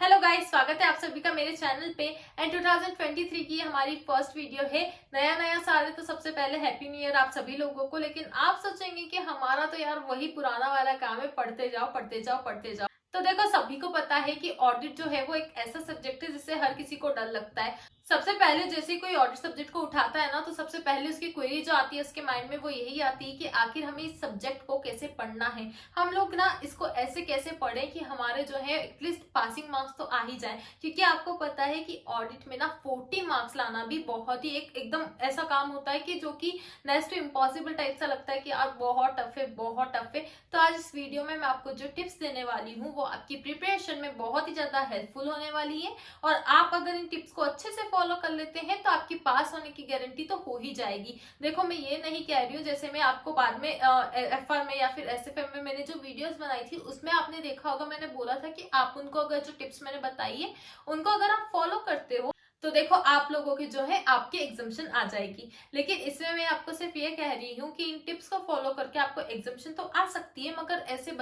Hello guys, स्वागत है आप सभी का मेरे चैनल पे। एंड 2023 की हमारी फर्स्ट वीडियो है। नया साल है तो सबसे पहले हैप्पी न्यू ईयर आप सभी लोगों को। लेकिन आप सोचेंगे कि हमारा तो यार वही पुराना वाला काम है, पढ़ते जाओ पढ़ते जाओ पढ़ते जाओ। तो देखो, सभी को पता है कि ऑडिट जो है वो एक ऐसा सब्जेक्ट है जिससे हर किसी को डर लगता है। सबसे पहले जैसे कोई ऑडिट सब्जेक्ट को उठाता है ना, तो सबसे पहले उसकी क्वेरी जो आती है उसके माइंड में वो यही आती है कि आखिर हमें इस सब्जेक्ट को कैसे पढ़ना है, हम लोग ना इसको ऐसे कैसे पढ़ें कि हमारे जो है एटलीस्ट पासिंग मार्क्स तो आ ही जाए। क्योंकि आपको पता है कि ऑडिट में ना 40 मार्क्स लाना भी बहुत ही एकदम ऐसा काम होता है कि जो कि नेक्स्ट टू इम्पॉसिबल टाइप सा लगता है कि यार बहुत टफ है, बहुत टफ है। तो आज इस वीडियो में मैं आपको जो टिप्स देने वाली हूँ वो आपकी प्रिपरेशन में बहुत ही ज्यादा हेल्पफुल होने वाली है। और आप अगर इन टिप्स को अच्छे से फॉलो कर लेते हैं तो आपकी पास होने की गारंटी तो हो ही जाएगी। देखो, मैं ये नहीं कह रही हूँ, जैसे मैं आपको बाद में एफआर में या फिर एसएफएम में मैंने जो वीडियोस बनाई थी उसमें आपने देखा होगा, मैंने बोला था कि आप उनको अगर जो टिप्स मैंने बताई है उनको अगर आप फॉलो करते हो तो देखो आप लोगों की जो है आपकी एग्जाम्शन आ जाएगी। लेकिन इसमें मैं आपको सिर्फ ये कह रही हूँ कि इन टिप्स को फॉलो करके आपको एग्जाम्शन तो आ सकती है, मगर ऐसे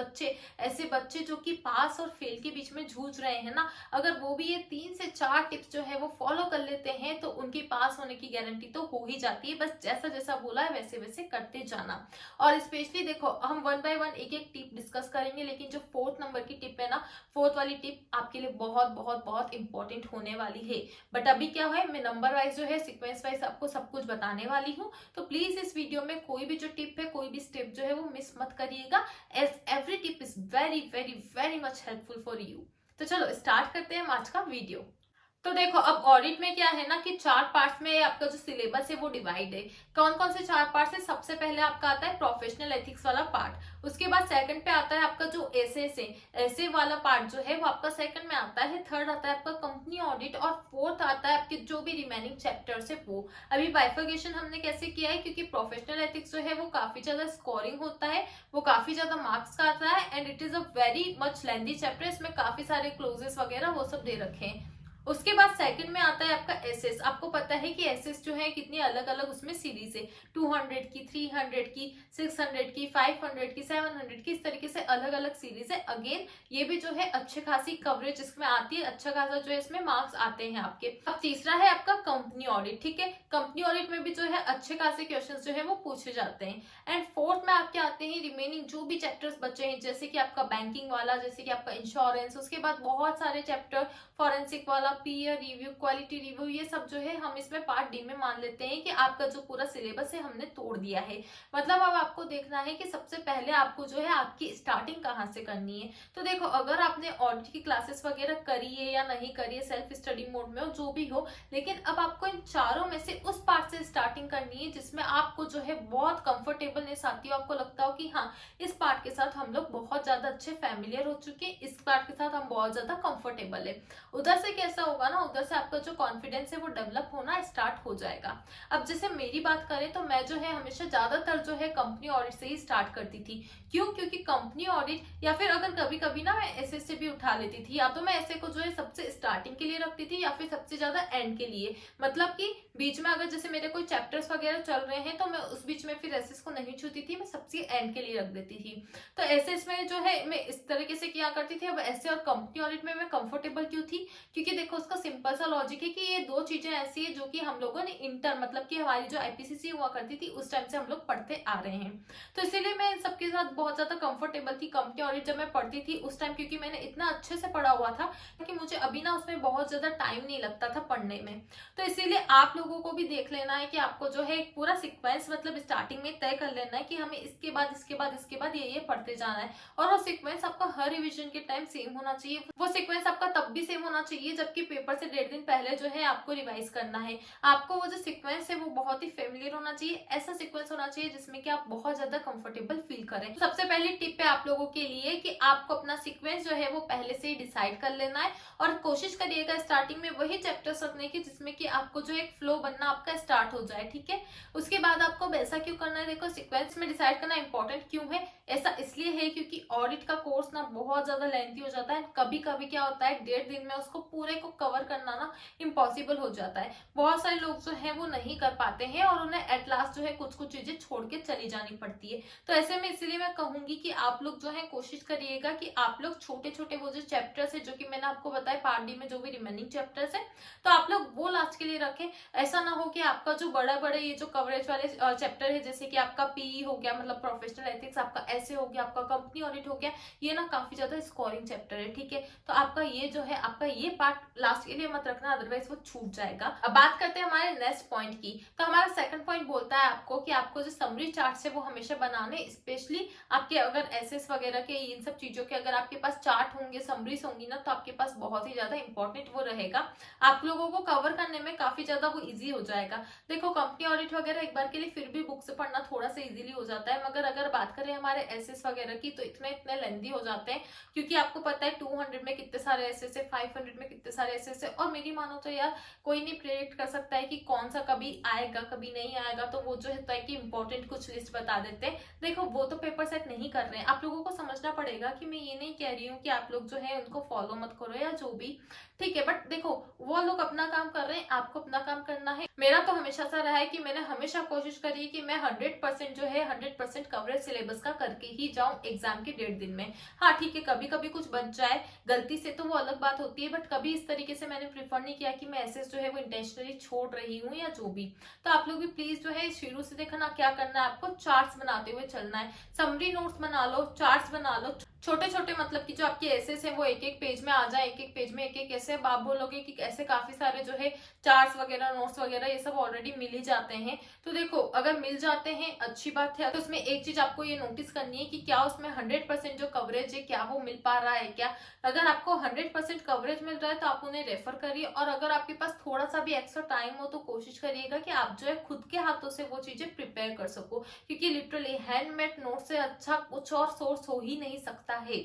बच्चे जो कि पास और फेल के बीच में जूझ रहे हैं ना, अगर वो भी ये 3 से 4 टिप्स जो है वो फॉलो कर लेते हैं तो उनकी पास होने की गारंटी तो हो ही जाती है। बस जैसा जैसा बोला है वैसे वैसे करते जाना। और स्पेशली देखो, हम वन बाय वन एक एक टिप डिस्कस करेंगे, लेकिन जो 4th नंबर की टिप है ना, 4th वाली टिप आपके लिए बहुत बहुत बहुत इंपॉर्टेंट होने वाली है। बट अभी क्या है, मैं नंबर वाइज जो है सीक्वेंस वाइज आपको सब कुछ बताने वाली हूँ। तो प्लीज इस वीडियो में कोई भी जो टिप है, कोई भी स्टेप जो है वो मिस मत करिएगा, as every tip is very very very much helpful for you. तो चलो स्टार्ट करते हैं हम आज का वीडियो। तो देखो, अब ऑडिट में क्या है ना कि 4 पार्ट्स में आपका जो सिलेबस है वो डिवाइड है। कौन कौन से 4 पार्ट्स है? सबसे पहले आपका आता है प्रोफेशनल एथिक्स वाला पार्ट। उसके बाद सेकंड पे आता है आपका जो एसेस है, ऐसे वाला पार्ट जो है वो आपका सेकंड में आता है। थर्ड आता है आपका कंपनी ऑडिट, और फोर्थ आता है आपके जो भी रिमेनिंग चैप्टर्स है वो। अभी बाइफर्गेशन हमने कैसे किया है, क्योंकि प्रोफेशनल एथिक्स जो है वो काफी ज्यादा स्कोरिंग होता है, वो काफी ज्यादा मार्क्स का आता है, and it is a very much lengthy chapter. इसमें काफी सारे क्लोजेस वगैरह वो सब दे रखे हैं। उसके बाद सेकंड में आता है आपका एसएस। आपको पता है कि एसएस जो है कितनी अलग अलग उसमें सीरीज है, 200 की, 300 की, 600 की, 500 की, 700 की, इस तरीके से अलग अलग सीरीज है। अगेन ये भी जो है अच्छी खासी कवरेज इसमें आती है, अच्छा खासा जो है इसमें मार्क्स आते हैं आपके। अब तीसरा है आपका कंपनी ऑडिट। ठीक है, कंपनी ऑडिट में भी जो है अच्छे खासे क्वेश्चंस जो है वो पूछे जाते हैं। एंड फोर्थ में आपके आते हैं रिमेनिंग जो भी चैप्टर्स बचे हैं, जैसे कि आपका बैंकिंग वाला, जैसे कि आपका इंश्योरेंस, उसके बाद बहुत सारे चैप्टर, फॉरेंसिक वाला, पीयर रिव्यू, क्वालिटी रिव्यू, ये सब जो है हम इसमें पार्ट डी में मान लेते हैं कि आपका जो पूरा सिलेबस है हमने तोड़ दिया है। मतलब अब आपको देखना है कि सबसे पहले आपको जो है आपकी स्टार्टिंग कहाँ से करनी है। तो देखो, अगर आपने ऑडिट की क्लासेस वगैरह करी है या नहीं करी है, सेल्फ स्टडी मोड में हो, जो भी हो, लेकिन अब आपको इन चारों में से उस पार्ट से स्टार्टिंग करनी है जिसमें आपको जो है बहुत कंफर्टेबलनेस आती हो, आपको लगता हो कि हाँ, इस पार्ट के साथ हम लोग बहुत ज्यादा अच्छे फैमिलियर हो चुके हैं, इस पार्ट के साथ हम बहुत ज्यादा कंफर्टेबल है। उधर से कैसा होगा ना, उधर से आपका जो कॉन्फिडेंस है वो डेवलप होना स्टार्ट हो जाएगा। अब जैसे मेरी बात करें तो मैं जो है हमेशा ज्यादातर जो है कंपनी ऑडिट से ही स्टार्ट करती थी। क्यों? क्योंकि कंपनी ऑडिट, या फिर अगर कभी कभी ना मैं ऐसे से भी उठा लेती थी, या तो मैं ऐसे को जो है सबसे स्टार्टिंग के लिए रखती थी या फिर सबसे ज्यादा एंड के लिए। मतलब कि बीच में अगर जैसे मेरे कोई चैप्टर्स वगैरह चल रहे हैं तो मैं उस बीच में फिर एसेस को नहीं छूती थी, मैं सबसे एंड के लिए रख देती थी। तो एसेस में जो है मैं इस तरीके से किया करती थी। अब ऐसे और कंपनी ऑडिट में मैं कंफर्टेबल क्यों थी? क्योंकि देखो, उसका सिंपल सा लॉजिक है कि ये दो चीजें ऐसी है जो कि हम लोगों ने इंटर, मतलब कि हमारी जो आईपीसीसी हुआ करती थी उस टाइम से हम लोग पढ़ते आ रहे हैं। तो इसीलिए मैं इन सबके साथ बहुत ज्यादा कंफर्टेबल थी। कंपनी ऑडिट जब मैं पढ़ती थी उस टाइम, क्योंकि मैंने इतना अच्छे से पढ़ा हुआ था कि मुझे अभी ना उसमें बहुत ज्यादा टाइम नहीं लगता था पढ़ने में। तो इसीलिए आप लोगों को भी देख लेना है कि आपको जो है एक पूरा सिक्वेंस, मतलब स्टार्टिंग में तय कर लेना है कि हमें इसके बाद इसके बाद इसके बाद ये पढ़ते जाना है। और वो सिक्वेंस आपका हर रिविजन के टाइम सेम होना चाहिए। वो सिक्वेंस आपका तब भी सेम होना चाहिए जबकि पेपर से 1.5 दिन पहले जो है आपको रिवाइज करना है। आपको वो जो सिक्वेंस है वो बहुत ही फेमिलियर होना चाहिए, ऐसा सिक्वेंस होना चाहिए जिसमें कि आप बहुत ज्यादा कंफर्टेबल फील करें। तो सबसे पहली टिप है आप लोगों के लिए कि आपको अपना सिक्वेंस जो है वो पहले से ही डिसाइड कर लेना है, और कोशिश करिएगा स्टार्टिंग में वही चैप्टर्स रखने की जिसमें कि आपको जो एक फ्लो बनना आपका स्टार्ट हो जाए। ठीक है, उसके बाद आपको वैसा क्यों करना है? देखो, सिक्वेंस में डिसाइड करना इंपॉर्टेंट क्यों है? ऐसा इसलिए है क्योंकि ऑडिट का कोर्स ना बहुत ज्यादा लेंथी हो जाता है। कभी कभी क्या होता है, 1.5 दिन में उसको पूरे को कवर करना ना इम्पॉसिबल हो जाता है। बहुत सारे लोग जो है वो नहीं कर पाते हैं और उन्हें एट लास्ट जो है कुछ कुछ चीजें छोड़ के चली जानी पड़ती है। तो ऐसे में इसलिए मैं कहूंगी कि आप लोग जो है कोशिश करिएगा कि आप लोग छोटे छोटे वो जो चैप्टर्स है, जो कि मैंने आपको बताया पार्ट डी में जो भी रिमेनिंग चैप्टर्स है, तो आप लोग वो लास्ट के लिए रखें। ऐसा ना हो कि आपका जो बड़ा बड़े ये जो कवरेज वाले चैप्टर है, जैसे कि आपका पीई हो गया, मतलब प्रोफेशनल एथिक्स, आपका ऐसे हो गया, आपका कंपनी ऑडिट हो गया, ये ना काफी ज्यादा स्कोरिंग चैप्टर है, ठीक है। तो आपका ये जो है आपका ये पार्ट लास्ट के लिए मत रखना, अदरवाइज वो छूट जाएगा। अब बात करते हैं हमारे नेक्स्ट पॉइंट की। तो हमारा सेकंड पॉइंट बोलता है आपको कि आपको जो समरी चार्ट है वो हमेशा बनाने, स्पेशली आपके अगर एसएस वगैरह के इन सब चीजों के अगर आपके पास चार्ट होंगे, समरीज होंगी ना, तो आपके पास बहुत ही ज्यादा इंपॉर्टेंट वो रहेगा। आप लोगों को कवर करने में काफी ज्यादा वो इजी हो जाएगा। देखो कंपनी ऑडिट वगैरह एक बार के लिए फिर भी बुक से पढ़ना थोड़ा सा इजीली हो जाता है, मगर अगर बात करें हमारे एसएस वगैरह की तो इतने इतने लेंदी हो जाते हैं, क्योंकि आपको पता है 200 में कितने सारे एसएस है, 500 में कितने सारे एसएस है, और मेरी मानो तो यार कोई नहीं प्रेडिक्ट कर सकता है कि कौन सा कभी आएगा कभी नहीं आएगा। तो वो जो है कि इंपॉर्टेंट कुछ लिस्ट बता देते हैं। देखो वो तो पेपर सेट नहीं कर रहे हैं, आप लोगों को समझना पड़ेगा कि मैं ये नहीं कह रही हूँ कि आप लोग जो है उनको फॉलो मत करो या जो भी, ठीक है, बट देखो वो लोग अपना काम कर रहे हैं, आपको अपना काम करना है। मेरा तो हमेशा सा रहा है कि मैंने हमेशा कोशिश करी है कि मैं 100% जो है 100% कवरेज सिलेबस का करके ही जाऊं एग्जाम के 1.5 दिन में। हाँ ठीक है, कभी कभी कुछ बच जाए गलती से तो वो अलग बात होती है, बट कभी इस तरीके से मैंने प्रिफर नहीं किया कि मैं ऐसे जो है वो इंटेंशनली छोड़ रही हूँ या जो भी। तो आप लोग भी प्लीज जो है शुरू से देखना क्या करना है, आपको चार्ट्स बनाते हुए चलना है, समरी नोट्स बना लो, चार्ट्स बना लो, छोटे छोटे, मतलब कि जो आपके एसेस है वो एक एक पेज में आ जाए, एक एक पेज में एक एक ऐसे। आप बोलोगे कि ऐसे काफी सारे जो है चार्ट्स वगैरह नोट्स वगैरह ये सब ऑलरेडी मिल ही जाते हैं। तो देखो अगर मिल जाते हैं अच्छी बात है, तो उसमें एक चीज आपको ये नोटिस करनी है कि क्या उसमें 100% जो कवरेज है क्या वो मिल पा रहा है क्या। अगर आपको 100% कवरेज मिल रहा है तो आप उन्हें रेफर करिए, और अगर आपके पास थोड़ा सा भी एक्स्ट्रा टाइम हो तो कोशिश करिएगा कि आप जो है खुद के हाथों से वो चीजें प्रिपेयर कर सको, क्योंकि लिटरली हैंडमेड नोट से अच्छा कुछ और सोर्स हो ही नहीं सकता है।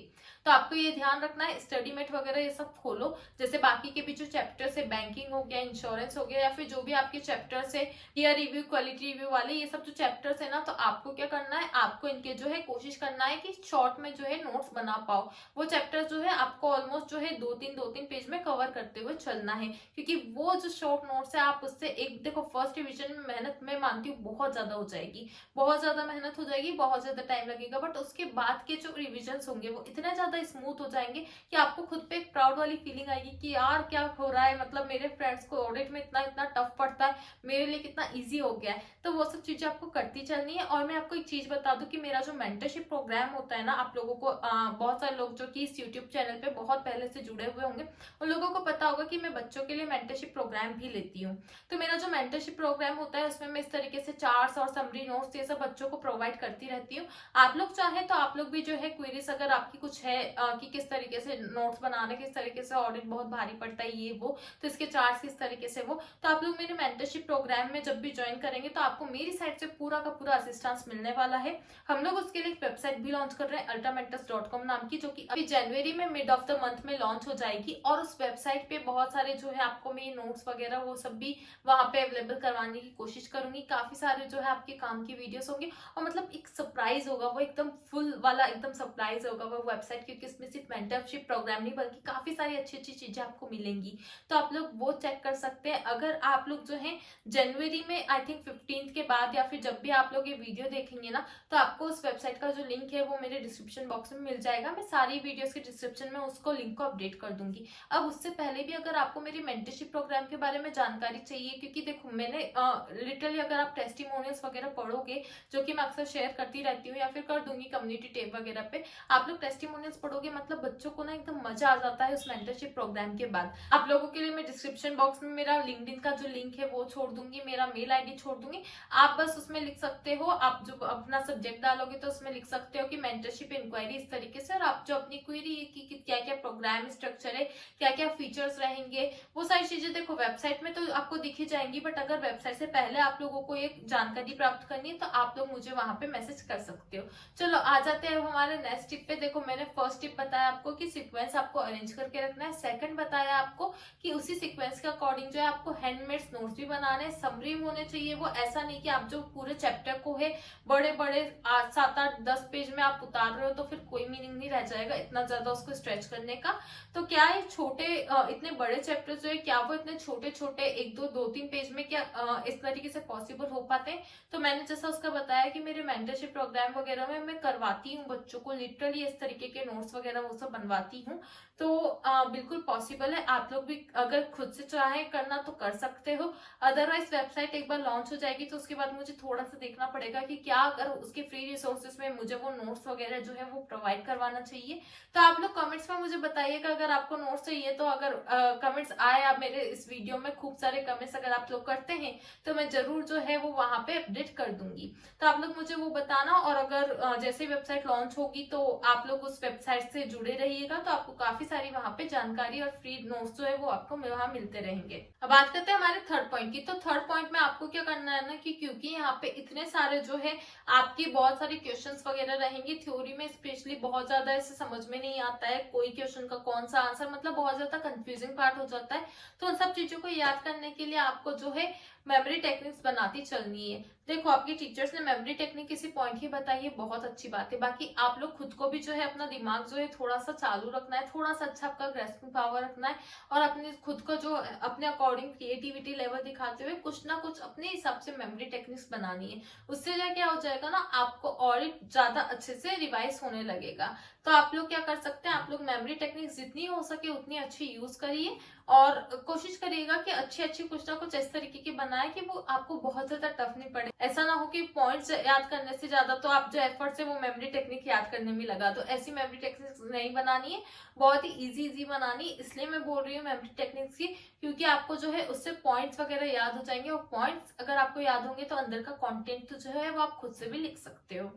तो आपको ये ध्यान रखना है, स्टडी मेट वगैरह ये सब खोलो, जैसे बाकी के भी जो चैप्टर्स है, बैंकिंग हो गया, इंश्योरेंस हो गया, या फिर जो भी आपके चैप्टर्स है, ईयर रिव्यू, क्वालिटी रिव्यू वाले ये सब जो चैप्टर्स है ना, तो आपको क्या करना है, आपको इनके जो है कोशिश करना है कि शॉर्ट में जो है नोट्स बना पाओ। वो चैप्टर जो है आपको ऑलमोस्ट जो है दो तीन पेज में कवर करते हुए चलना है, क्योंकि वो जो शॉर्ट नोट्स है आप उससे एक, देखो फर्स्ट रिविजन में मेहनत मैं मानती हूँ बहुत ज्यादा हो जाएगी, बहुत ज्यादा मेहनत हो जाएगी, बहुत ज्यादा टाइम लगेगा, बट उसके बाद के जो रिविजन होंगे वो इतने ज्यादा स्मूथ हो जाएंगे कि आपको खुद पे एक प्राउड वाली फीलिंग आएगी कि यार क्या हो रहा है, मतलब मेरे फ्रेंड्स को ऑडिट में इतना इतना टफ पड़ता है, मेरे लिए कितना इजी हो गया है। तो वो सब चीजें आपको करती चलनी है। और मैं आपको एक चीज बता दूं कि मेरा जो मेंटरशिप प्रोग्राम होता है ना, आप लोगों को बहुत सारे लोग जो कि इस यूट्यूब चैनल पे बहुत पहले से जुड़े हुए होंगे, उन लोगों को पता होगा कि मैं बच्चों के लिए मेंटरशिप प्रोग्राम भी लेती हूँ। तो मेरा जो मेंटरशिप प्रोग्राम होता है उसमें मैं इस तरीके से चार्ट्स और समरी नोट्स ये सब बच्चों को प्रोवाइड करती रहती हूँ। आप लोग चाहे तो आप लोग भी जो है क्वेरीज अगर आपकी कुछ है कि किस तरीके से नोट्स बनाने, किस तरीके से ऑडिट बहुत भारी पड़ता है ये वो, तो इसके चार्ट्स किस तरीके से वो, तो आप लोग मेरे मेंटरशिप प्रोग्राम में जब भी ज्वाइन करेंगे तो आपको मेरी साइड से पूरा का पूरा असिस्टेंस मिलने वाला है। हम लोग उसके लिए एक वेबसाइट भी लॉन्च कर रहे हैं ultramentus.com नाम की, जो कि अभी जनवरी में मिड ऑफ द मंथ में लॉन्च हो जाएगी। और उस वेबसाइट पे बहुत सारे जो है आपको मेरी नोट्स वगैरह वो सब भी वहां पे अवेलेबल करवाने की कोशिश करूंगी। काफी सारे जो है आपके काम की वीडियोस होंगे, और मतलब एक सरप्राइज होगा वो, एकदम फुल वाला एकदम सरप्राइज होगा वो वेबसाइट, क्योंकि इसमें सिर्फ मेंटरशिप प्रोग्राम नहीं बल्कि काफी सारी अच्छी अच्छी चीजें आपको मिलेंगी। तो आप लोग वो चेक कर सकते हैं। अगर आप लोग जो है जनवरी में आई थिंक 15 के बाद या फिर जब भी आप लोग ये वीडियो देखेंगे ना, तो आपको उस वेबसाइट का जो लिंक है वो मेरे डिस्क्रिप्शन बॉक्स में मिल जाएगा। मैं सारी वीडियोस के डिस्क्रिप्शन में उसको लिंक को अपडेट कर दूंगी। अब उससे पहले भी अगर आपको मेरी मेंटरशिप प्रोग्राम के बारे में जानकारी चाहिए, क्योंकि देखो मैंने लिटरली अगर आप टेस्टिमोनियल्स वगैरह पढ़ोगे, जो कि मैं अक्सर शेयर करती रहती हूँ या फिर कर दूंगी कम्युनिटी टेब वगैरह पे, आप लोग टेस्टिमोनियल्स पढ़ोगे मतलब बच्चों को ना एकदम मजा आ जाता है उस मेंटरशिप प्रोग्राम के बाद। आप लोगों के लिए मैं डिस्क्रिप्शन बॉक्स में मेरा लिंक्डइन का जो लिंक है वो छोड़ दूंगी, मेरा मेल आईडी छोड़ दूंगी। आप बस उसमें लिख सकते हो, आप जो अपना सब्जेक्ट डालोगे तो उसमें लिख सकते हो कि मेंटरशिप इंक्वायरी इस तरीके से, और आप जो अपनी क्वेरी की क्या क्या प्रोग्राम स्ट्रक्चर है, क्या क्या फीचर्स रहेंगे, वो सारी चीजें देखो वेबसाइट में तो आपको दिखी जाएंगी, बट अगर वेबसाइट से पहले आप लोगों को एक जानकारी प्राप्त करनी है तो आप लोग मुझे वहां पे मैसेज कर सकते हो। चलो आ जाते हैं हमारे नेक्स्ट टिप पे। पे देखो, मैंने फर्स्ट टिप बताया आपको कि सीक्वेंस आपको अरेंज करके रखना है। सेकंड बताया आपको कि उसी सीक्वेंस के अकॉर्डिंग जो है आपको हैंडमेड नोट्स भी बनाने हैं, समरी होने चाहिए। वो ऐसा नहीं कि आप जो पूरे चैप्टर को है बड़े बड़े 8, 7, 8, 10 पेज में आप उतार रहे हो तो फिर कोई मीनिंग नहीं रह जाएगा इतना ज्यादा उसको स्ट्रेच करने का। तो क्या ये छोटे इतने बड़े चैप्टर जो है क्या वो इतने छोटे छोटे 1, 2, 2, 3 पेज में क्या इस तरीके से पॉसिबल हो पाते हैं? तो मैंने जैसा उसका बताया कि मेरे मेंटरशिप प्रोग्राम वगैरह में मैं करवाती हूँ बच्चों को लिटरली इस तरीके के नोट्स वगैरह वो सब बनवाती हूँ। तो बिल्कुल पॉसिबल है, आप लोग भी अगर खुद से चाहे करना तो कर सकते हो। अदरवाइज वेबसाइट एक बार लॉन्च हो जाएगी तो उसके बाद मुझे थोड़ा सा देखना पड़ेगा कि क्या अगर उसके फ्री रिसोर्सेज में मुझे वो नोट्स वगैरह जो है वो प्रोवाइड करवाना चाहिए। तो आप लोग कमेंट्स में मुझे बताइएगा अगर आपको नोट्स चाहिए तो। अगर कमेंट्स आए आप मेरे इस वीडियो में, खूब सारे कमेंट्स अगर आप लोग करते हैं तो मैं जरूर जो है वो वहां पे अपडेट कर दूंगी। तो आप लोग मुझे वो बताना, और अगर जैसे वेबसाइट लॉन्च होगी तो आप लोग उस वेबसाइट से जुड़े रहिएगा तो आपको काफी सारी वहां पे जानकारी और फ्री नोट्स जो है वो आपको वहां मिलते रहेंगे। अब बात करते हैं हमारे थर्ड पॉइंट की। तो थर्ड पॉइंट में आपको क्या करना है ना कि क्योंकि यहाँ पे इतने सारे जो है आपके बहुत सारे क्वेश्चंस वगैरह रहेंगे थ्योरी में, स्पेशली बहुत ज्यादा ऐसे समझ में नहीं आता है कोई क्वेश्चन का कौन सा आंसर, मतलब बहुत ज्यादा कंफ्यूजिंग पार्ट हो जाता है। तो उन सब चीजों को याद करने के लिए आपको जो है मेमोरी टेक्निक्स बनाती चलनी है। देखो, आपके टीचर्स ने मेमोरी टेक्निक किसी पॉइंट ही बताई है, बहुत अच्छी बात है। बाकी आप लोग खुद को भी जो है अपना दिमाग जो है थोड़ा सा चालू रखना है, थोड़ा सा अच्छा आपका ग्रेस्पिंग पावर रखना है, और अपने खुद को जो अपने अकॉर्डिंग क्रिएटिविटी लेवल दिखाते हुए कुछ ना कुछ अपने हिसाब से मेमोरी टेक्निक्स बनानी है। उससे क्या हो जाएगा ना, आपको और ज्यादा अच्छे से रिवाइज होने लगेगा। तो आप लोग क्या कर सकते हैं, आप लोग मेमोरी टेक्निक्स जितनी हो सके उतनी अच्छी यूज करिए, और कोशिश करिएगा कि अच्छी अच्छी कुछ ना कुछ इस तरीके की बनाए कि वो आपको बहुत ज्यादा टफ नहीं पड़े। ऐसा ना हो कि पॉइंट्स याद करने से ज्यादा तो आप जो एफर्ट से वो मेमोरी टेक्निक याद करने में लगा। तो ऐसी मेमोरी टेक्निक्स नहीं बनानी है, बहुत ही इजी बनानी है। इसलिए मैं बोल रही हूँ मेमोरी टेक्निक्स की, क्योंकि आपको जो है उससे पॉइंट्स वगैरह याद हो जाएंगे, और पॉइंट्स अगर आपको याद होंगे तो अंदर का कंटेंट तो जो है वो आप खुद से भी लिख सकते हो।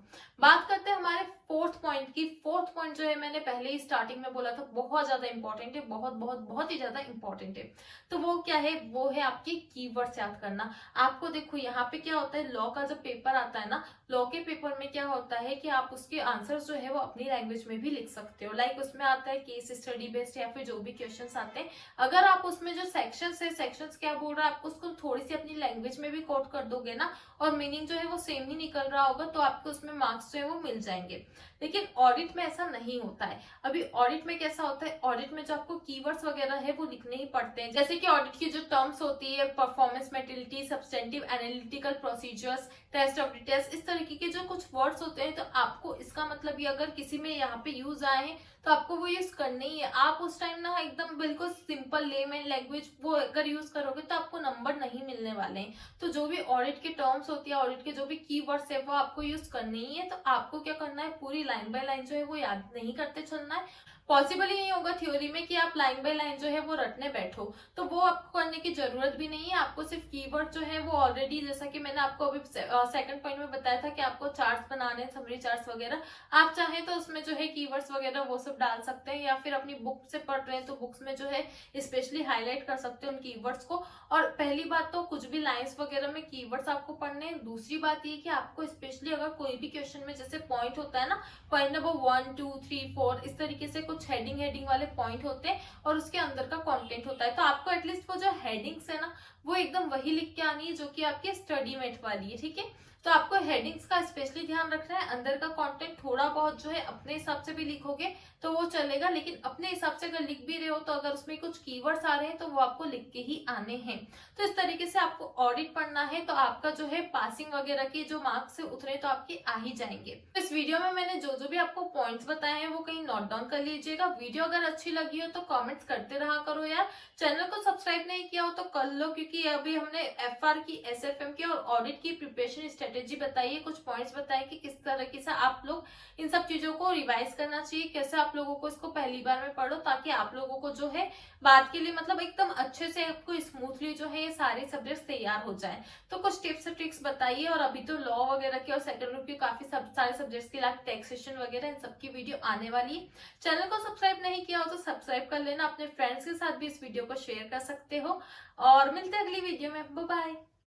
बात करते हैं हमारे फोर्थ पॉइंट की। फोर्थ पॉइंट जो है मैंने पहले ही स्टार्टिंग में बोला था, बहुत ज्यादा इंपॉर्टेंट है, बहुत बहुत बहुत ही ज्यादा इंपॉर्टेंट है। तो वो क्या है, वो है आपके कीवर्ड्स याद करना। आपको देखो यहाँ पे क्या होता है, लॉ का जब पेपर आता है ना, लॉ के पेपर में क्या होता है कि आप उसके आंसर्स जो है वो अपनी लैंग्वेज में भी लिख सकते हो। लाइक उसमें आता है केस स्टडी बेस्ड या फिर जो भी क्वेश्चंस आते हैं, अगर आप उसमें जो सेक्शंस है, सेक्शंस क्या बोल रहा है आपको उसको थोड़ी सी अपनी लैंग्वेज में भी कोट कर दोगे ना, और मीनिंग जो है वो सेम ही निकल रहा होगा, तो आपको उसमें मार्क्स जो है वो मिल जाएंगे। लेकिन ऑडिट में ऐसा नहीं होता है। अभी ऑडिट में कैसा होता है, ऑडिट में जो आपको कीवर्ड्स वगैरह है वो लिखने ही पड़ते हैं। जैसे कि ऑडिट की जो टर्म्स होती है, performance materiality, substantive analytical procedures, test of details, इस तरीके के जो कुछ वर्ड्स होते हैं, तो आपको इसका मतलब ये अगर किसी में यहाँ पे यूज आए हैं तो आपको वो यूज करने ही है। आप उस टाइम ना एकदम बिल्कुल सिंपल लेमैन लैंग्वेज वो अगर यूज करोगे तो आपको नंबर नहीं मिलने वाले हैं। तो जो भी ऑडिट के टर्म्स होती है, ऑडिट के जो भी कीवर्ड्स है वो आपको यूज करने ही है। तो आपको क्या करना है, पूरी लाइन बाय लाइन जो है वो याद नहीं करते चलना है। पॉसिबल ही नहीं होगा थ्योरी में कि आप लाइन बाय लाइन जो है वो रटने बैठो, तो वो आपको करने की जरूरत भी नहीं है। आपको सिर्फ कीवर्ड जो है वो ऑलरेडी, जैसा कि मैंने आपको अभी सेकंड पॉइंट में बताया था कि आपको चार्ट्स बनाने, समरी चार्ट्स वगैरह, आप चाहें तो उसमें जो है कीवर्ड्स वगैरह वो सब डाल सकते हैं, या फिर अपनी बुक से पढ़ रहे हैं तो बुक्स में जो है स्पेशली हाईलाइट कर सकते हैं उन कीवर्ड्स को। और पहली बात तो कुछ भी लाइन्स वगैरह में कीवर्ड्स आपको पढ़ने हैं। दूसरी बात ये कि आपको स्पेशली अगर कोई भी क्वेश्चन में जैसे पॉइंट होता है ना, पॉइंट नंबर 1, 2, 3, 4 इस तरीके से कुछ हेडिंग वाले पॉइंट होते हैं और उसके अंदर का कंटेंट होता है, तो आपको एटलीस्ट वो जो हेडिंग्स है ना वो एकदम वही लिख के आनी है जो कि आपकी स्टडी मेट वाली है, ठीक है। तो आपको हेडिंग्स का स्पेशली ध्यान रखना है। अंदर का कंटेंट थोड़ा बहुत जो है अपने हिसाब से भी लिखोगे तो वो चलेगा, लेकिन अपने हिसाब से अगर लिख भी रहे हो तो अगर उसमें कुछ कीवर्ड्स आ रहे हैं तो वो आपको लिख के ही आने हैं। तो इस तरीके से आपको ऑडिट पढ़ना है, तो आपका जो है पासिंग वगैरह के जो मार्क्स है उतरे तो आपके आ ही जाएंगे। तो इस वीडियो में मैंने जो जो भी आपको पॉइंट्स बताए हैं वो कहीं नोट डाउन कर लीजिएगा। वीडियो अगर अच्छी लगी हो तो कमेंट्स करते रहा करो यार। चैनल को सब्सक्राइब नहीं किया हो तो कर लो, क्योंकि अभी हमने एफआर की, एसएफएम की और ऑडिट की प्रिपरेशन स्ट्रेटेजी बताई है, कुछ पॉइंट्स बताए कि किस तरीके से आप लोग इन सब चीजों को रिवाइज करना चाहिए, कैसे आप लोगों को इसको पहली बार में पढ़ो, ताकि आप लोगों को जो है बाद के लिए मतलब एकदम अच्छे से आपको स्मूथली जो है ये सारे सब्जेक्ट्स तैयार हो जाए। तो कुछ टिप्स ट्रिक्स बताइए। और अभी तो लॉ वगैरह के और सेकंड ग्रुप के काफी सारे सब्जेक्ट्स के लाइक टैक्सेशन वगैरह इन सबकी वीडियो आने वाली है। चैनल को सब्सक्राइब नहीं किया हो तो सब्सक्राइब कर लेना, अपने फ्रेंड्स के साथ भी इस वीडियो को शेयर कर सकते हो, और मिलते हैं अगली वीडियो में। Bye bye.